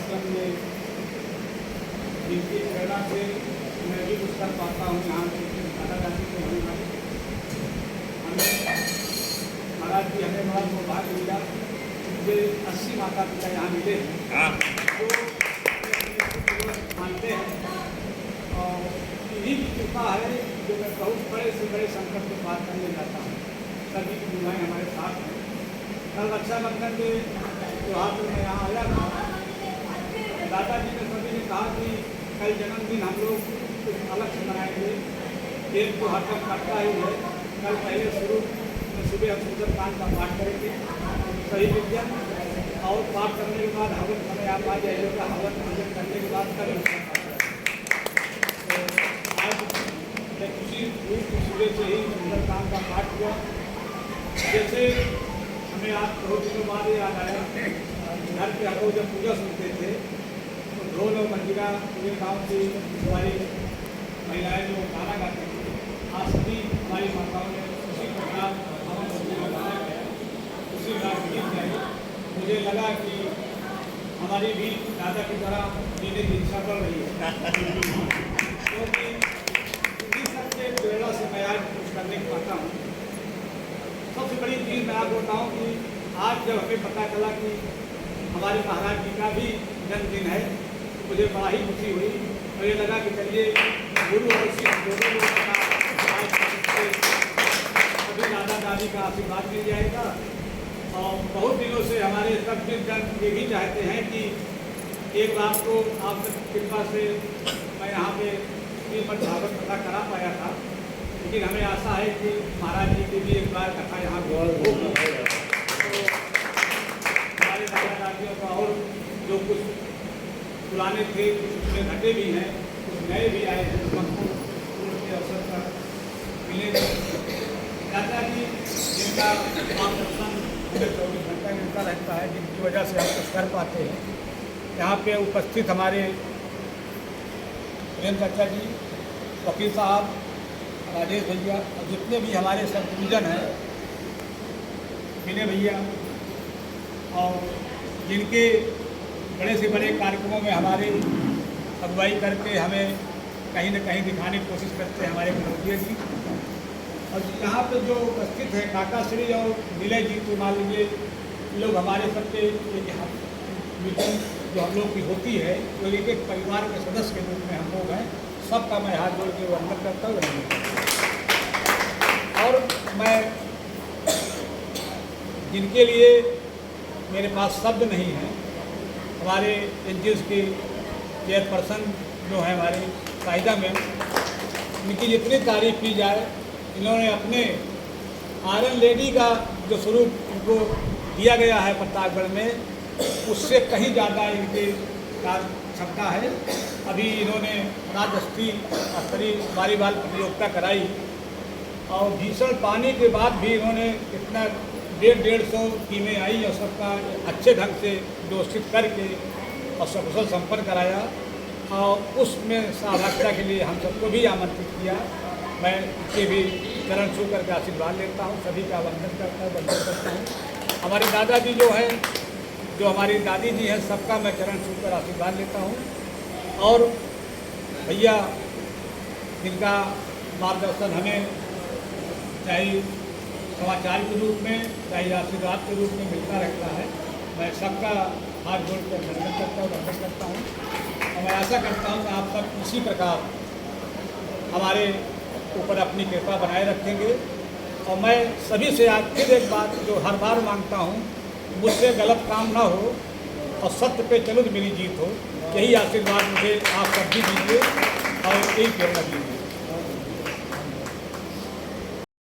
आश्रम में जिनकी प्रेरणा से मैं भी कुछ कर पाता हूँ। यहाँ पे दादा दादी को हमें महाराज जी हमें बड़ा सौभाग्य मिला। मुझे 80 माता पिता यहाँ मिले हैं जो मानते हैं और इन्हीं की कृपा है जो मैं बहुत बड़े से बड़े संकट को पार करने जाता हूँ। सभी की दुआएं हमारे साथ हैं। कल रक्षाबंधन के त्योहार पर मैं यहाँ आया था। दादाजी ने सभी ने कहा कि कल जन्मदिन हम लोग कुछ अलग से मनाएंगे। एक तो हर तक करता ही है। कल पहले शुरू सुबह हम सुंदरकांड का पाठ करेंगे सही विज्ञान और पाठ करने के बाद हवन समय आप आ जाइएगा। हवन पूजन करने के बाद कल आज मैं खुशी हुई कि सुबह से ही सुंदरकांड का पाठ हुआ। जैसे हमें आज बहुत दिनों बाद याद आया घर के हम लोग जब पूजा सुनते थे तो ढोल और मंजिरा पूरे गाँव की हमारी महिलाएं जो गाना गाती थी। आज सभी हमारी माताओं ने उसी प्रकार हवन मंजिरा गाना गया उसी रात गीत गाई। मुझे लगा कि हमारी भी दादा की तरह जीने की इच्छा बढ़ रही है क्योंकि इसी सबके प्रेरणा से मैं आज कुछ करने को पाता हूँ। सबसे बड़ी चीज़ मैं आपको बताऊँ कि आज जब हमें पता चला कि हमारे महाराज जी का भी जन्मदिन है तो मुझे बड़ा ही खुशी हुई। मुझे लगा कि चलिए गुरु और शिष्य दोनों लोगों का सभी दादा दादी का आशीर्वाद मिल जाएगा। और बहुत दिनों से हमारे सब जन ये भी चाहते हैं कि एक बात तो आप कृपा से मैं यहाँ पे श्रीमद् भागवत कथा करा पाया था, लेकिन हमें आशा है कि महाराज जी की भी एक बार कथा यहाँ होगी। तो हमारे दादा दादियों का और जो कुछ पुराने थे कुछ उसमें घटे भी हैं, कुछ नए भी आए हैं जो हमको के अवसर पर मिले। दादा जी जिनका मार्गदर्शन पूरे 24 घंटा मिलता रहता है, जिनकी वजह से हम कुछ कर पाते हैं। यहाँ पे उपस्थित हमारे प्रेम चाचा जी, वकील साहब, राजेश भैया और जितने भी हमारे सब गुरुजन हैं, विनय भैया और जिनके बड़े से बड़े कार्यक्रमों में हमारे अगुवाई करके हमें कहीं न कहीं दिखाने की कोशिश करते हैं हमारे मनोजिया जी। और यहाँ पे जो उपस्थित है काका श्री और विनय जी, तो मान लीजिए लोग हमारे सबके मीटिंग जो हम लोग की होती है तो एक एक परिवार के सदस्य के रूप में हम लोग हैं। सबका मैं हाथ जोड़ के वंदन करता हूँ। और मैं जिनके लिए मेरे पास शब्द नहीं है, हमारे एनजीओ के चेयरपर्सन जो है हमारे कायदा में, इनकी जितनी तारीफ की जाए, इन्होंने अपने आयरन लेडी का जो स्वरूप उनको दिया गया है प्रतापगढ़ में, उससे कहीं ज़्यादा इनकी कार्य क्षमता है। अभी इन्होंने राज्य स्तरीय वॉलीबॉल प्रतियोगिता कराई और भीषण पानी के बाद भी इन्होंने इतना 150 टीमें आई और सबका अच्छे ढंग से व्यवस्थित करके और सकुशल संपन्न कराया। और उसमें सहभागिता के लिए हम सबको भी आमंत्रित किया। मैं इसके भी चरण छू करके आशीर्वाद लेता हूँ, सभी का वंदन करता हूँ। हमारे दादाजी जो हैं, जो हमारी दादी जी हैं, सबका मैं चरण छू कर आशीर्वाद लेता हूँ। और भैया जिनका मार्गदर्शन हमें चाहे समाचार के रूप में चाहे आशीर्वाद के रूप में मिलता रहता है, मैं सबका हाथ जोड़कर वंदन करता हूँ। और मैं आशा करता हूँ कि आप सब इसी प्रकार हमारे ऊपर अपनी कृपा बनाए रखेंगे। और मैं सभी से आज फिर एक बात जो हर बार मांगता हूँ, मुझसे गलत काम ना हो और सत्य पे चलो तो मेरी जीत हो। यही आशीर्वाद मुझे आप सब भी दीजिए और यही प्रेरणा दीजिए।